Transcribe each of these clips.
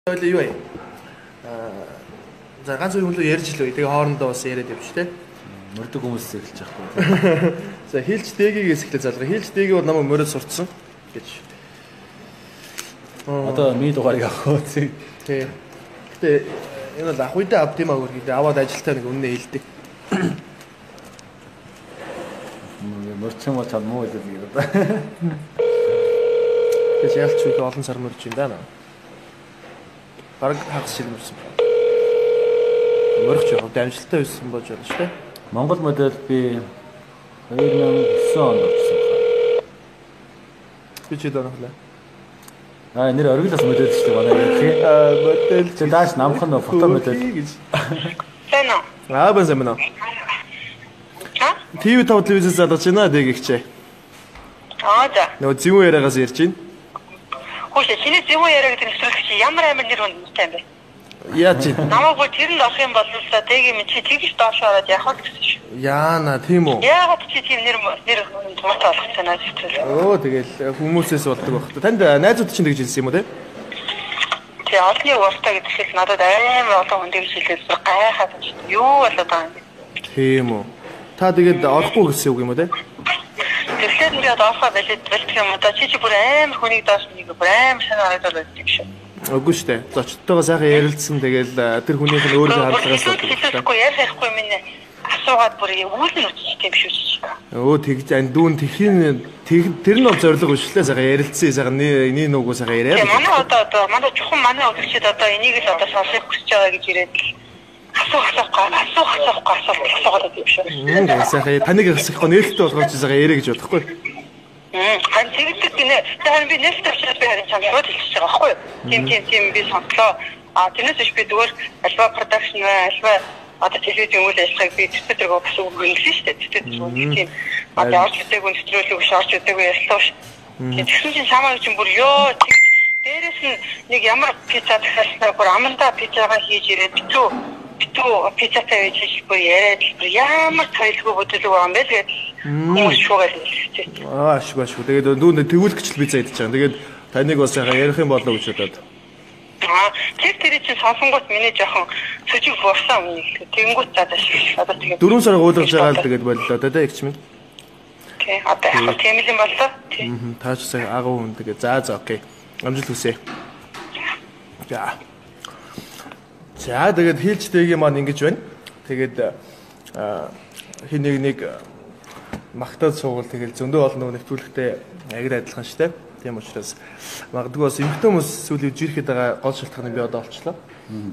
Юу вэ? За ганц хоёр хүнлөө ярьж лөө. Тэгээ хоорондоо бас яриад явж тэ. Мөрдөг хүмүүс эхэлж байхгүй. За хийлч дээгээс эхлэх залгаа. Хийлч дээг бол намайг мөрөд сурцсан гэж. Одоо ми дугаарыг авах уу? Тий. Гэтэ энэ л ах үедээ ав тийм аа хөргий. Аваад ажилтаа нэг үнэ хэлдэг. Мөрчөн мод муу гэдэг юм да. Тэгээс ялч үгүй олон сар мөрж юм да. Бараг хагас шиг мөрсөн. Мөрөх жоо дамжуулалттай байсан болж байна шүү дээ. Монгол модель би 2009 онд орсон байна. Би ч донохлаа. Нэр оргилос модель шүү дээ манай. Модель чи дааш намхан фото модель. Тэно. Бэнзэмнэ. ТV телевизээс залгаж байна дээгчээ. За. Нөгөө зөвхөн яриагаас ярьж байна. Хөөе, чиний зөвхөн яриаг гэдэг нэвтрүүлэг чи ямар амар нэр хүндтэй юм бэ? Яаж вэ? Намайг тэр нь олох юм бол тэгийг минь чи тэгж доош ороод явах гэсэн шүү. Яана, тийм үү? Яагаад чи тийм нэр томоотой болгоцсон аа зүгтэл. Тэгэл хүмүүсээс болдог байх. Танд найзууд чинь тэгж хэлсэн юм уу те? Тий, олны ууртаа гэдэг нь надад амар олон хүн тэгж хэлээд гайхаад байна. Юу болоод байгаа юм бэ? Тийм үү. Та тэгээд орохгүй гэсэн үг юм уу те? Тэгэхээр ингээд орохоо байлээд бэлтгэх юм да. Чи бүр амар хүнийг доош нэг бүр амар санаа харагдаад байдаг шүү. Үгүй шүү дээ. Зочдтойгоо сайхан ярилцсан тэгэл тэр хүнийх нь өөрийнхөө хандлагаас болдог. Ярихгүй минь асуугаад бүр үүлэн үтчихтэй юм шүү дээ. Тэгж дүүн тэр нь бол зориг өшлөө сайхан ярилцсан сайхан нэг нүгөө сайхан яриа. Манай одоо манай чухам манай өгөгчд одоо энийг л одоо сонсох хүсэж байгаа гэж ирээд асуугаад юм шүү. Сайхан таныг асахгүй нээлттэй болгож сайхан яриа гэж бодохгүй. Хан тэгдэг гинэ. Тэгэхээр би нээлттэй учраас би харин чам шууд хэлчихэж байгаа байхгүй юу? Тийм би сонслоо. Тэрнээс биш би зүгээр альва production альва одоо телевизийн үйл ажиллагааг би төсөлтөргөө бас өгөх юм шүү дээ. Тийм. Одоо орж үтэйг нэвтрүүлэг шаарч үтэйг ярьлаа ш. Тэгсэн чинь чамаа чинь бүр ёо тэгж дээрээс нь нэг ямар пицца дахиаснаар бүр амандаа пиццагаа хийж ирээд битүү пиццатай хийж бүр яриад ямар тойлгүй бодлоо байгаа юм бэ тэгээд хүмүүс шуугаад хэлчихсэн. Ашгүй. Тэгээд дүүн тэгүүлэгчл пицца идэж байгаа. Тэгээд таныг бас яхаа ярих юм болоо гэж бодоод. Тэр чинь сонсонгууд миний жоохон цөжиг буурсан юм. Тэнгүүт цаадаа шиг. Одоо тэгээд 4 сар уулгаж байгаа л тэгээд боллоо да ягч минь. Окей. Одоо тийм юм боллоо. Таач сая агуу хүн тэгээд за окей. Амжилт хүсье. За тэгээд хийлчтэйгээ маань ингэж байна. Тэгээд хин нэг магтаад суугал тэгэл зөндөө олон нөгөө нэвтрүүлэгтэй агир адилхан штэ. Тийм учраас магадгүй бас эмхтэн хүмүүс сүүлийн жирэхэд байгаа гол шалтгааны би одоо олчлоо.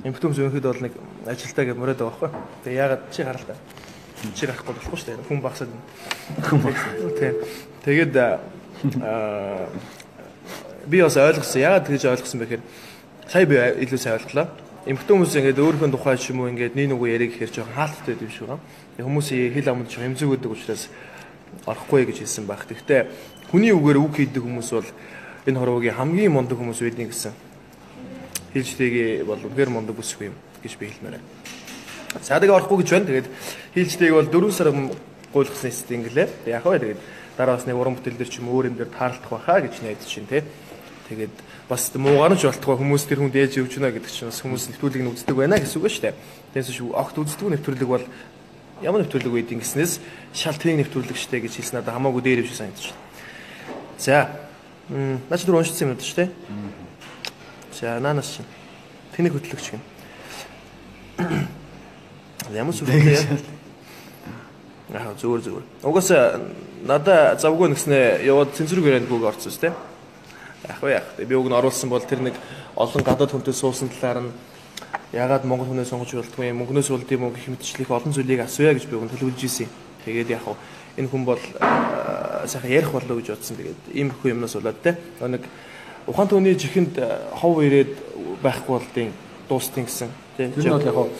Эмхтэн хүмүүс өнөхөд бол нэг ажилтаа гэж мөрөөд байгаа байхгүй. Тэгээ яагаад чи гарал та. Чи гарахгүй болохгүй штэ. Хүн багсаад. Тийм. Тэгээд би бас ойлгосон. Яагаад тэгж ойлгосон бэ гэхээр сая би илүү сайн ойлголоо. Эмхтэн хүмүүс ингээд өөрийнхөө тухай ч юм уу ингээд нэг нүгөө ярих гэхээр жоохон хаалттай юм шиг байна. Хүмүүсийн хэл аманд жоохон эмзэг өгдөг учраас орохгүй гэж хэлсэн баг. Гэхдээ хүний үгээр үг хийдэг хүмүүс бол энэ хорвогийн хамгийн мундаг хүмүүс байдгийг гэсэн. Хийлчтэйгээ бол үнээр мундаг бүсгүй юм гэж би хэлмээр байна. За тэгээ орохгүй гэж байна. Тэгээд хийлчтэйг бол 4 сар гуйлгасан эсэд ингэлээ. Яг бай тэгээд дараа бас нэг уран бүтээл дээр ч юм өөр юм дээр таарлах байхаа гэж найдаж чинь тий. Тэгээд бас муугаар нь ч болтгоо хүмүүс тэр хүнд ээж өгч гэнэ гэдэг чинь бас хүмүүс нэвтрүүлгийг нь үздэг байна гэсэн үг шүү дээ. Тэгээс шүү огт үздэг нэвтрүүлэг бол ямар нэвтрүүлэг байдгийг гиснээс шал тэнэг нэвтрүүлэг штэ гэж хэлсэн надад хамаагүй дээр юм шиг санагдаж байна. За. Наач дөр уншсан юм шүү дээ. За наанаас чинь тэнэг хөтлөгч гин. Ямар сүртэй яа. Зүгээр. Угаасаа надаа завгүй нэгснээ яваад цензурыг яриад бүгд орсон шүү дээ. Яг. Би уг нь оруулсан бол тэр нэг олон гадаад хүнтэй суусан талаар нь ягаад монгол хүнээ сонгож болтгүй юм мөнгнөөс болд юм уу гэх мэтчлэх олон зүйлийг асууя гэж би уг нь төлөвлөж ирсэн. Тэгээд яг энэ хүн бол сайхан ярих болоо гэж бодсон. Тэгээд ийм их юмнаас болоод те нэг ухаан төвний жихэнд хов ирээд байхгүй болдیں۔ Дуустын гэсэн. Тэр нь бол яг